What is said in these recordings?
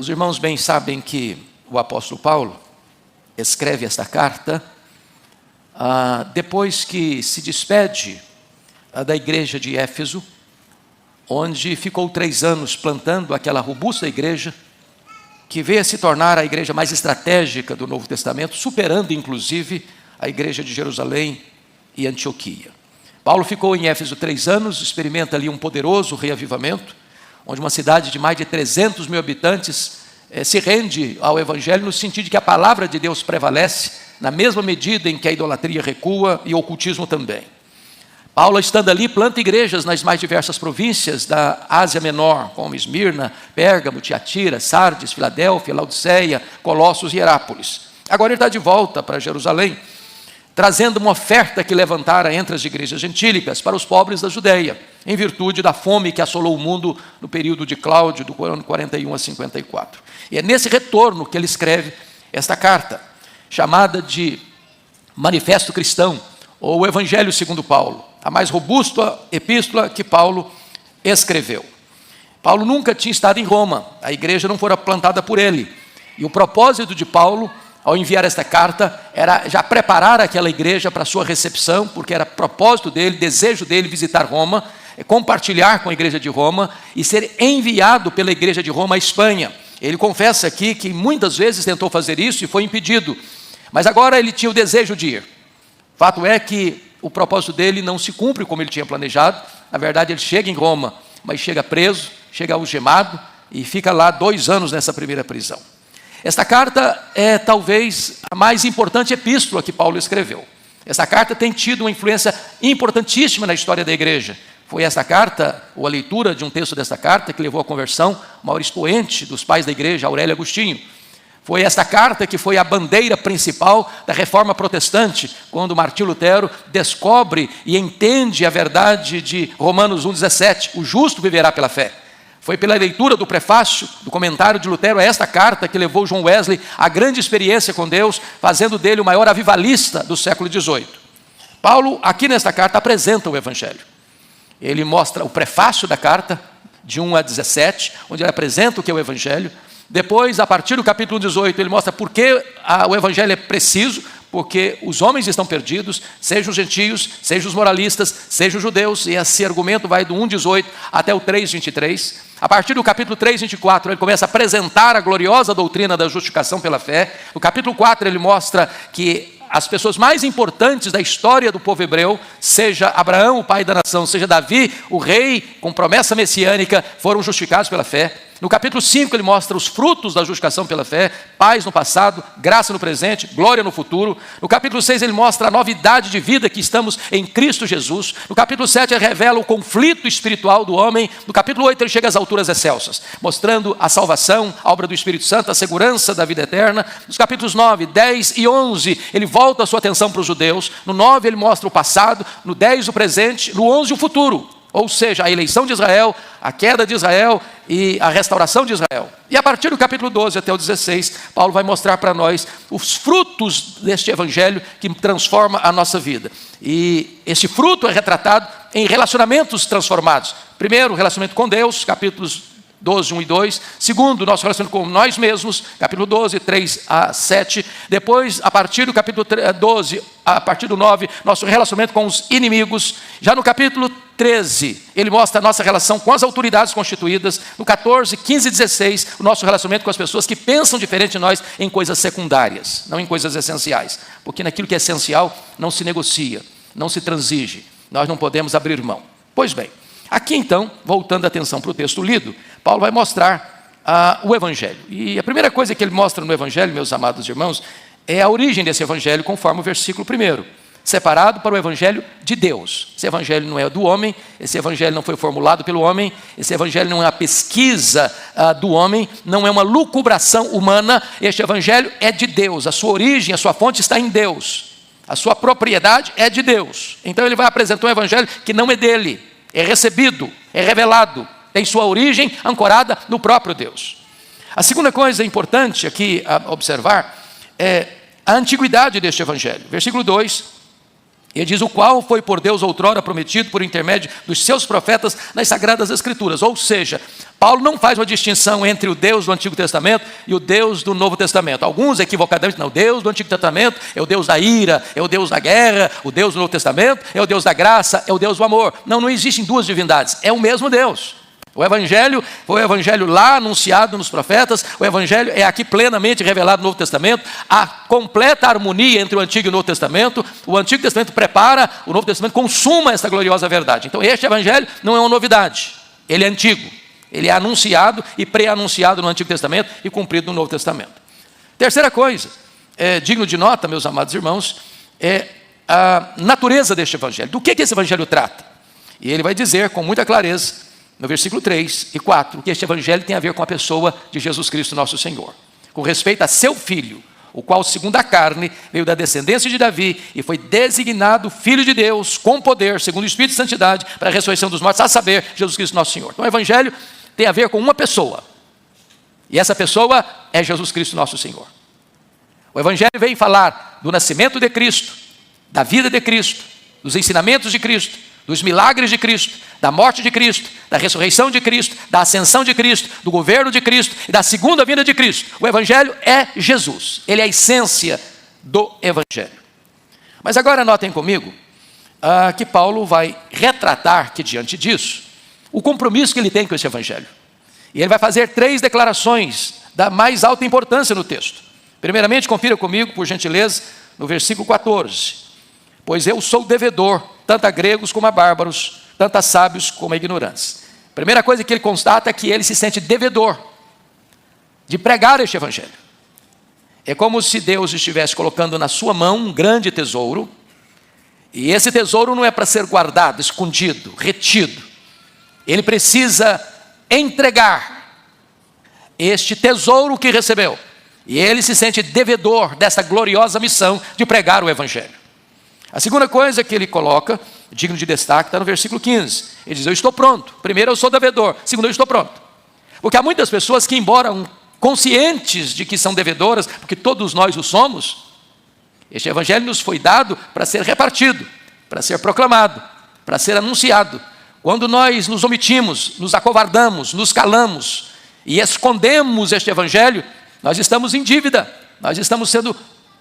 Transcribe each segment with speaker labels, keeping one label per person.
Speaker 1: Os irmãos bem sabem que o apóstolo Paulo escreve esta carta depois que se despede da igreja de Éfeso, onde ficou 3 anos plantando aquela robusta igreja, que veio a se tornar a igreja mais estratégica do Novo Testamento, superando inclusive a igreja de Jerusalém e Antioquia. Paulo ficou em Éfeso 3 anos, experimenta ali um poderoso reavivamento, onde uma cidade de mais de 300 mil habitantes se rende ao Evangelho, no sentido de que a palavra de Deus prevalece, na mesma medida em que a idolatria recua e o ocultismo também. Paulo, estando ali, planta igrejas nas mais diversas províncias da Ásia Menor, como Esmirna, Pérgamo, Tiatira, Sardes, Filadélfia, Laodiceia, Colossos e Herápolis. Agora ele está de volta para Jerusalém, trazendo uma oferta que levantara entre as igrejas gentílicas para os pobres da Judeia, em virtude da fome que assolou o mundo no período de Cláudio, do ano 41 a 54. E é nesse retorno que ele escreve esta carta, chamada de Manifesto Cristão, ou Evangelho segundo Paulo, a mais robusta epístola que Paulo escreveu. Paulo nunca tinha estado em Roma, a igreja não fora plantada por ele, e o propósito de Paulo, ao enviar esta carta, era já preparar aquela igreja para a sua recepção, porque era propósito dele, desejo dele visitar Roma, compartilhar com a igreja de Roma e ser enviado pela igreja de Roma à Espanha. Ele confessa aqui que muitas vezes tentou fazer isso e foi impedido, mas agora ele tinha o desejo de ir. Fato é que o propósito dele não se cumpre como ele tinha planejado. Na verdade, ele chega em Roma, mas chega preso, chega algemado e fica lá 2 anos nessa primeira prisão. Esta carta é talvez a mais importante epístola que Paulo escreveu. Essa carta tem tido uma influência importantíssima na história da igreja. Foi essa carta, ou a leitura de um texto desta carta, que levou à conversão o maior expoente dos pais da igreja, Aurélio Agostinho. Foi esta carta que foi a bandeira principal da reforma protestante, quando Martinho Lutero descobre e entende a verdade de Romanos 1,17, o justo viverá pela fé. Foi pela leitura do prefácio, do comentário de Lutero a esta carta, que levou John Wesley à grande experiência com Deus, fazendo dele o maior avivalista do século XVIII. Paulo, aqui nesta carta, apresenta o Evangelho. Ele mostra o prefácio da carta, de 1 a 17, onde ele apresenta o que é o Evangelho. Depois, a partir do capítulo 18, ele mostra por que o Evangelho é preciso, porque os homens estão perdidos, sejam os gentios, sejam os moralistas, sejam os judeus, e esse argumento vai do 1,18 até o 3,23. A partir do capítulo 3,24, ele começa a apresentar a gloriosa doutrina da justificação pela fé. No capítulo 4, ele mostra que as pessoas mais importantes da história do povo hebreu, seja Abraão, o pai da nação, seja Davi, o rei com promessa messiânica, foram justificados pela fé. No capítulo 5 ele mostra os frutos da justificação pela fé, paz no passado, graça no presente, glória no futuro. No capítulo 6 ele mostra a novidade de vida que estamos em Cristo Jesus. No capítulo 7 ele revela o conflito espiritual do homem. No capítulo 8 ele chega às alturas excelsas, mostrando a salvação, a obra do Espírito Santo, a segurança da vida eterna. Nos capítulos 9, 10 e 11 ele volta a sua atenção para os judeus. No 9 ele mostra o passado, no 10 o presente, no 11 o futuro. Ou seja, a eleição de Israel, a queda de Israel e a restauração de Israel. E a partir do capítulo 12 até o 16, Paulo vai mostrar para nós os frutos deste evangelho que transforma a nossa vida. E esse fruto é retratado em relacionamentos transformados. Primeiro, o relacionamento com Deus, capítulos 12, 1 e 2. Segundo, nosso relacionamento com nós mesmos, capítulo 12, 3 a 7. Depois, a partir do capítulo 12, a partir do 9, nosso relacionamento com os inimigos. Já no capítulo 13, ele mostra a nossa relação com as autoridades constituídas. No 14, 15 e 16, o nosso relacionamento com as pessoas que pensam diferente de nós em coisas secundárias, não em coisas essenciais. Porque naquilo que é essencial não se negocia, não se transige. Nós não podemos abrir mão. Pois bem, aqui então, voltando a atenção para o texto lido, Paulo vai mostrar o Evangelho. E a primeira coisa que ele mostra no Evangelho, meus amados irmãos, é a origem desse Evangelho, conforme o versículo 1. Separado para o Evangelho de Deus. Esse Evangelho não é do homem, esse Evangelho não foi formulado pelo homem, esse Evangelho não é uma pesquisa do homem, não é uma lucubração humana, este Evangelho é de Deus, a sua origem, a sua fonte está em Deus, a sua propriedade é de Deus. Então ele vai apresentar um Evangelho que não é dele, é recebido, é revelado, tem sua origem ancorada no próprio Deus. A segunda coisa importante aqui a observar é a antiguidade deste Evangelho. Versículo 2, Ele diz: o qual foi por Deus outrora prometido por intermédio dos seus profetas nas Sagradas Escrituras. Ou seja, Paulo não faz uma distinção entre o Deus do Antigo Testamento e o Deus do Novo Testamento. Alguns equivocadamente, não, o Deus do Antigo Testamento é o Deus da ira, é o Deus da guerra, o Deus do Novo Testamento é o Deus da graça, é o Deus do amor. Não, não existem duas divindades, é o mesmo Deus. O Evangelho foi o Evangelho lá anunciado nos profetas, o Evangelho é aqui plenamente revelado no Novo Testamento, a completa harmonia entre o Antigo e o Novo Testamento. O Antigo Testamento prepara, o Novo Testamento consuma essa gloriosa verdade. Então este Evangelho não é uma novidade, ele é antigo, ele é anunciado e pré-anunciado no Antigo Testamento e cumprido no Novo Testamento. Terceira coisa, digno de nota, meus amados irmãos, é a natureza deste Evangelho. Do que esse Evangelho trata? E ele vai dizer com muita clareza, no versículo 3 e 4, que este Evangelho tem a ver com a pessoa de Jesus Cristo nosso Senhor, com respeito a seu Filho, o qual segundo a carne veio da descendência de Davi e foi designado Filho de Deus com poder, segundo o Espírito de Santidade, para a ressurreição dos mortos, a saber, Jesus Cristo nosso Senhor. Então o Evangelho tem a ver com uma pessoa, e essa pessoa é Jesus Cristo nosso Senhor. O Evangelho vem falar do nascimento de Cristo, da vida de Cristo, dos ensinamentos de Cristo, dos milagres de Cristo, da morte de Cristo, da ressurreição de Cristo, da ascensão de Cristo, do governo de Cristo e da segunda vinda de Cristo. O Evangelho é Jesus, ele é a essência do Evangelho. Mas agora notem comigo que Paulo vai retratar que diante disso, o compromisso que ele tem com esse Evangelho. E ele vai fazer 3 declarações da mais alta importância no texto. Primeiramente, confira comigo, por gentileza, no versículo 14. Pois eu sou devedor, tanto a gregos como a bárbaros, tanto a sábios como a ignorantes. Primeira coisa que ele constata é que ele se sente devedor de pregar este Evangelho. É como se Deus estivesse colocando na sua mão um grande tesouro, e esse tesouro não é para ser guardado, escondido, retido. Ele precisa entregar este tesouro que recebeu, e ele se sente devedor dessa gloriosa missão de pregar o Evangelho. A segunda coisa que ele coloca, digno de destaque, está no versículo 15. Ele diz: eu estou pronto. Primeiro, eu sou devedor. Segundo, eu estou pronto. Porque há muitas pessoas que, embora conscientes de que são devedoras, porque todos nós o somos, este Evangelho nos foi dado para ser repartido, para ser proclamado, para ser anunciado. Quando nós nos omitimos, nos acovardamos, nos calamos e escondemos este Evangelho, nós estamos em dívida, nós estamos sendo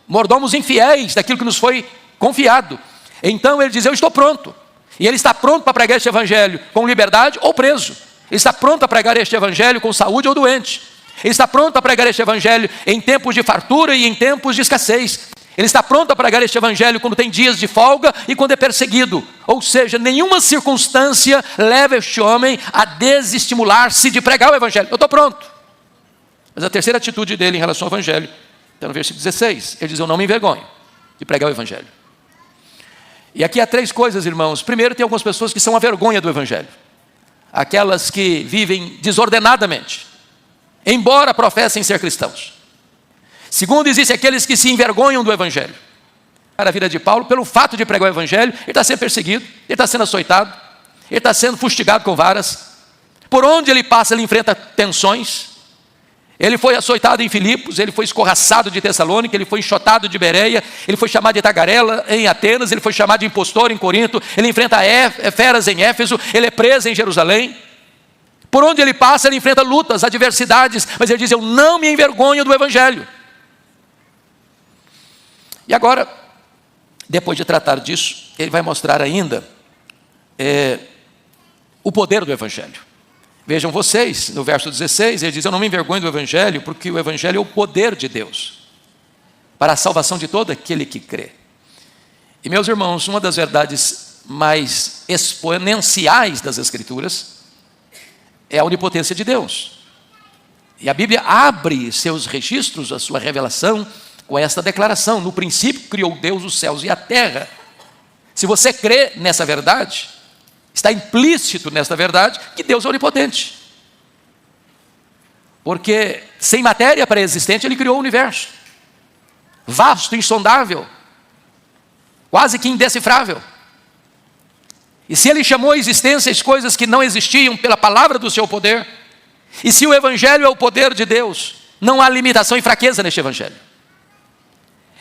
Speaker 1: mordomos infiéis daquilo que nos foi confiado. Então ele diz: eu estou pronto. E ele está pronto para pregar este Evangelho com liberdade ou preso. Ele está pronto a pregar este Evangelho com saúde ou doente. Ele está pronto a pregar este Evangelho em tempos de fartura e em tempos de escassez. Ele está pronto a pregar este Evangelho quando tem dias de folga e quando é perseguido. Ou seja, nenhuma circunstância leva este homem a desestimular-se de pregar o Evangelho. Eu estou pronto. Mas a terceira atitude dele em relação ao Evangelho está no versículo 16. Ele diz: eu não me envergonho de pregar o Evangelho. E aqui há 3 coisas, irmãos. Primeiro, tem algumas pessoas que são a vergonha do Evangelho. Aquelas que vivem desordenadamente, embora professem ser cristãos. Segundo, existem aqueles que se envergonham do Evangelho. A vida de Paulo, pelo fato de pregar o Evangelho, ele está sendo perseguido, ele está sendo açoitado, ele está sendo fustigado com varas. Por onde ele passa, ele enfrenta tensões. Ele foi açoitado em Filipos, ele foi escorraçado de Tessalônica, ele foi enxotado de Bereia, ele foi chamado de tagarela em Atenas, ele foi chamado de impostor em Corinto, ele enfrenta feras em Éfeso, ele é preso em Jerusalém. Por onde ele passa, ele enfrenta lutas, adversidades, mas ele diz: eu não me envergonho do Evangelho. E agora, depois de tratar disso, ele vai mostrar ainda o poder do Evangelho. Vejam vocês, no verso 16, ele diz: eu não me envergonho do Evangelho, porque o Evangelho é o poder de Deus, para a salvação de todo aquele que crê. E meus irmãos, uma das verdades mais exponenciais das Escrituras é a onipotência de Deus. E a Bíblia abre seus registros, a sua revelação, com esta declaração: no princípio criou Deus os céus e a terra. Se você crê nessa verdade, está implícito nesta verdade que Deus é onipotente. Porque sem matéria pré-existente ele criou o universo. Vasto, insondável, quase que indecifrável. E se ele chamou a existência as coisas que não existiam pela palavra do seu poder, e se o Evangelho é o poder de Deus, não há limitação e fraqueza neste Evangelho.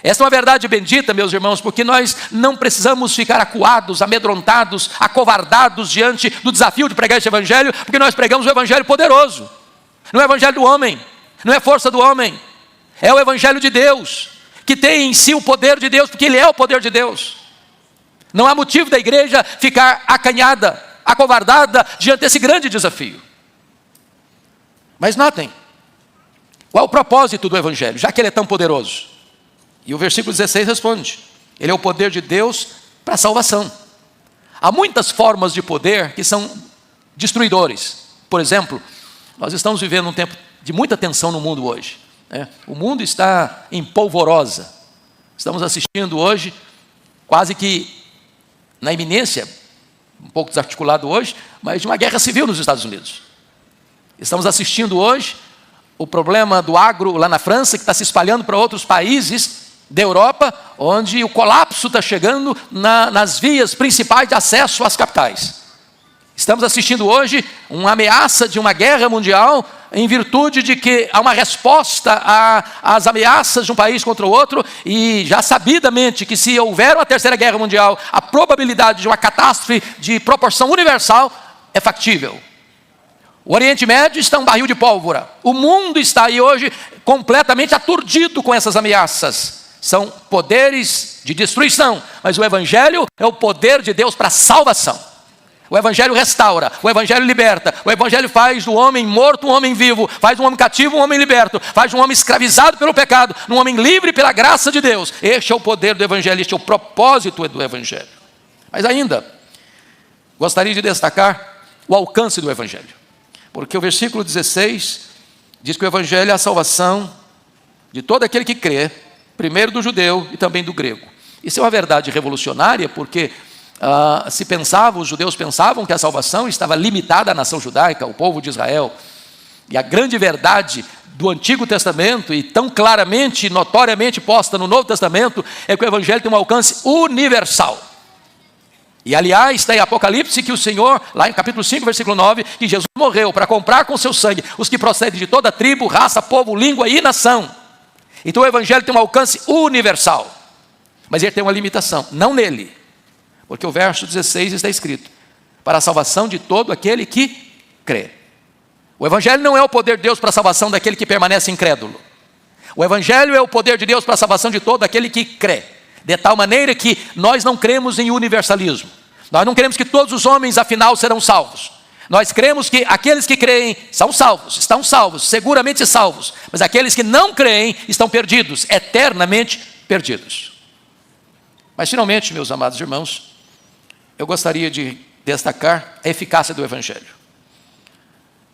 Speaker 1: Esta é uma verdade bendita, meus irmãos, porque nós não precisamos ficar acuados, amedrontados, acovardados diante do desafio de pregar esse evangelho, porque nós pregamos o evangelho poderoso. Não é o evangelho do homem, não é força do homem, é o evangelho de Deus, que tem em si o poder de Deus, porque ele é o poder de Deus. Não há motivo da igreja ficar acanhada, acovardada diante desse grande desafio. Mas notem, qual é o propósito do evangelho, já que ele é tão poderoso? E o versículo 16 responde: ele é o poder de Deus para a salvação. Há muitas formas de poder que são destruidores. Por exemplo, nós estamos vivendo um tempo de muita tensão no mundo hoje, né? O mundo está em polvorosa. Estamos assistindo hoje, quase que na iminência, um pouco desarticulado hoje, mas de uma guerra civil nos Estados Unidos. Estamos assistindo hoje o problema do agro lá na França, que está se espalhando para outros países da Europa, onde o colapso está chegando nas vias principais de acesso às capitais. Estamos assistindo hoje uma ameaça de uma guerra mundial, em virtude de que há uma resposta às ameaças de um país contra o outro, e já sabidamente que se houver uma terceira guerra mundial, a probabilidade de uma catástrofe de proporção universal é factível. O Oriente Médio está um barril de pólvora. O mundo está aí hoje completamente aturdido com essas ameaças. São poderes de destruição, mas o evangelho é o poder de Deus para a salvação. O evangelho restaura, o evangelho liberta, o evangelho faz do homem morto um homem vivo, faz do homem cativo um homem liberto, faz de um homem escravizado pelo pecado um homem livre pela graça de Deus. Este é o poder do evangelho, este é o propósito do evangelho. Mas ainda, gostaria de destacar o alcance do evangelho, porque o versículo 16 diz que o evangelho é a salvação de todo aquele que crê, primeiro do judeu e também do grego. Isso é uma verdade revolucionária, porque os judeus pensavam que a salvação estava limitada à nação judaica, ao povo de Israel. E a grande verdade do Antigo Testamento, e tão claramente e notoriamente posta no Novo Testamento, é que o evangelho tem um alcance universal. E aliás, está em Apocalipse que o Senhor, lá em capítulo 5, versículo 9, que Jesus morreu para comprar com seu sangue os que procedem de toda tribo, raça, povo, língua e nação. Então o evangelho tem um alcance universal, mas ele tem uma limitação, não nele, porque o verso 16 está escrito: para a salvação de todo aquele que crê. O evangelho não é o poder de Deus para a salvação daquele que permanece incrédulo. O evangelho é o poder de Deus para a salvação de todo aquele que crê, de tal maneira que nós não cremos em universalismo. Nós não cremos que todos os homens afinal serão salvos. Nós cremos que aqueles que creem são salvos, estão salvos, seguramente salvos. Mas aqueles que não creem estão perdidos, eternamente perdidos. Mas finalmente, meus amados irmãos, eu gostaria de destacar a eficácia do evangelho.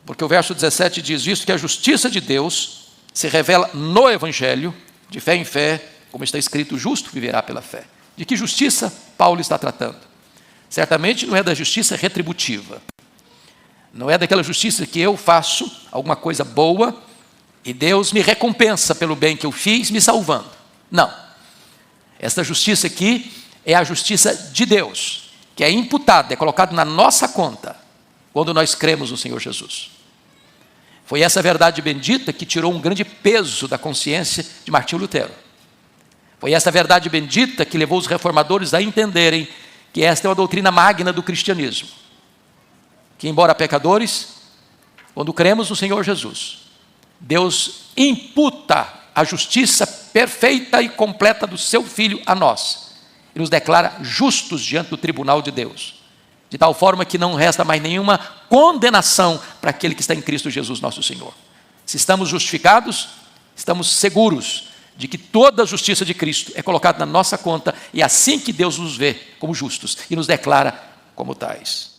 Speaker 1: Porque o verso 17 diz isso, que a justiça de Deus se revela no evangelho, de fé em fé, como está escrito: o justo viverá pela fé. De que justiça Paulo está tratando? Certamente não é da justiça retributiva. Não é daquela justiça que eu faço alguma coisa boa e Deus me recompensa pelo bem que eu fiz, me salvando. Não. Esta justiça aqui é a justiça de Deus, que é imputada, é colocada na nossa conta, quando nós cremos no Senhor Jesus. Foi essa verdade bendita que tirou um grande peso da consciência de Martinho Lutero. Foi essa verdade bendita que levou os reformadores a entenderem que esta é uma doutrina magna do cristianismo. Que embora pecadores, quando cremos no Senhor Jesus, Deus imputa a justiça perfeita e completa do seu Filho a nós, e nos declara justos diante do tribunal de Deus, de tal forma que não resta mais nenhuma condenação para aquele que está em Cristo Jesus nosso Senhor. Se estamos justificados, estamos seguros de que toda a justiça de Cristo é colocada na nossa conta, e é assim que Deus nos vê como justos e nos declara como tais.